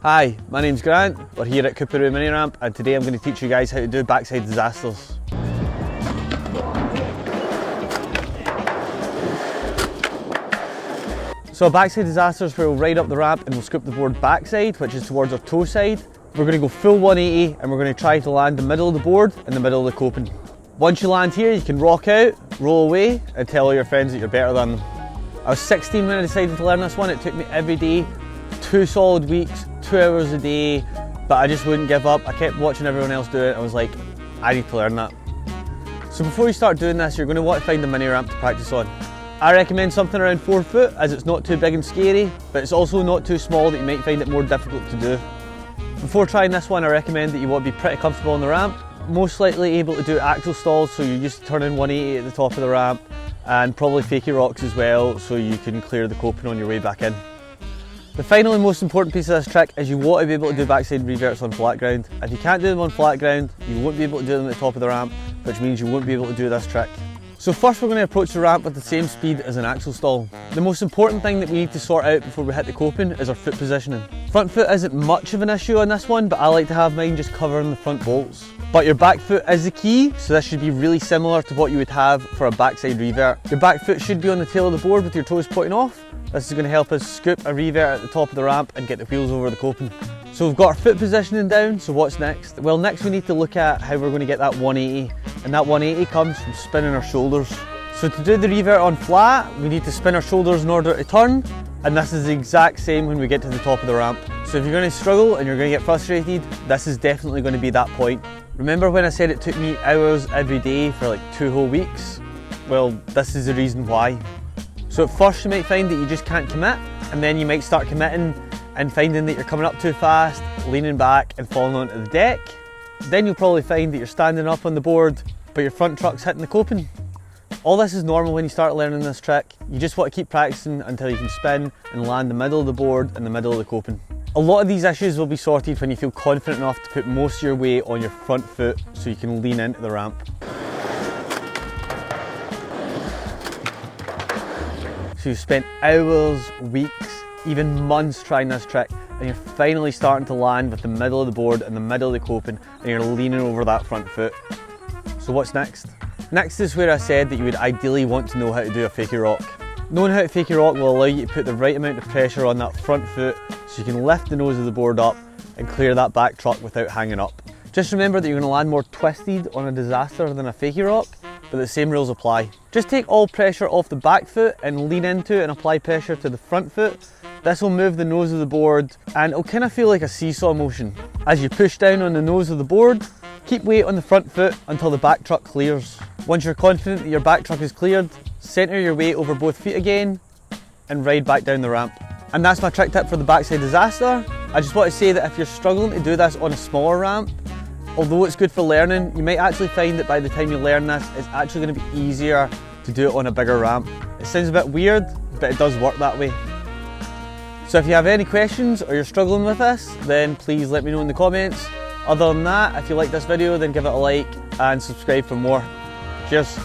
Hi, my name's Grant. We're here at Cooperoo Mini Ramp and today I'm going to teach you guys how to do backside disasters. So a backside disaster is where we'll ride up the ramp and we'll scoop the board backside, which is towards our toe side. We're going to go full 180 and we're going to try to land the middle of the board in the middle of the coping. Once you land here, you can rock out, roll away and tell all your friends that you're better than them. I was 16 when I decided to learn this one. It took me every day, 2 solid weeks, 2 hours a day, but I just wouldn't give up. I kept watching everyone else do it. I was like, I need to learn that. So before you start doing this, you're going to want to find a mini ramp to practice on. I recommend something around 4 foot as it's not too big and scary, but it's also not too small that you might find it more difficult to do. Before trying this one, I recommend that you want to be pretty comfortable on the ramp, most likely able to do axle stalls, so you're used to turning 180 at the top of the ramp, and probably fakie rocks as well, so you can clear the coping on your way back in. The final and most important piece of this trick is you want to be able to do backside reverts on flat ground. If you can't do them on flat ground, you won't be able to do them at the top of the ramp, which means you won't be able to do this trick. So first we're going to approach the ramp with the same speed as an axle stall. The most important thing that we need to sort out before we hit the coping is our foot positioning. Front foot isn't much of an issue on this one, but I like to have mine just covering the front bolts. But your back foot is the key, so this should be really similar to what you would have for a backside revert. Your back foot should be on the tail of the board with your toes pointing off. This is going to help us scoop a revert at the top of the ramp and get the wheels over the coping. So we've got our foot positioning down, so what's next? Well, next we need to look at how we're going to get that 180, and that 180 comes from spinning our shoulders. So to do the revert on flat, we need to spin our shoulders in order to turn, and this is the exact same when we get to the top of the ramp. So if you're going to struggle and you're going to get frustrated, this is definitely going to be that point. Remember when I said it took me hours every day for like 2 whole weeks? Well, this is the reason why. So at first you might find that you just can't commit, and then you might start committing and finding that you're coming up too fast, leaning back and falling onto the deck. Then you'll probably find that you're standing up on the board, but your front truck's hitting the coping. All this is normal when you start learning this trick. You just want to keep practicing until you can spin and land the middle of the board in the middle of the coping. A lot of these issues will be sorted when you feel confident enough to put most of your weight on your front foot so you can lean into the ramp. So you've spent hours, weeks, even months trying this trick, and you're finally starting to land with the middle of the board and the middle of the coping, and you're leaning over that front foot. So what's next? Next is where I said that you would ideally want to know how to do a fakie rock. Knowing how to fakie rock will allow you to put the right amount of pressure on that front foot so you can lift the nose of the board up and clear that back truck without hanging up. Just remember that you're going to land more twisted on a disaster than a fakie rock, but the same rules apply. Just take all pressure off the back foot and lean into it and apply pressure to the front foot. This will move the nose of the board and it'll kind of feel like a seesaw motion. As you push down on the nose of the board, keep weight on the front foot until the back truck clears. Once you're confident that your back truck is cleared, centre your weight over both feet again and ride back down the ramp. And that's my trick tip for the backside disaster. I just want to say that if you're struggling to do this on a smaller ramp, although it's good for learning, you might actually find that by the time you learn this, it's actually going to be easier to do it on a bigger ramp. It sounds a bit weird, but it does work that way. So if you have any questions or you're struggling with this, then please let me know in the comments. Other than that, if you like this video, then give it a like and subscribe for more. Cheers.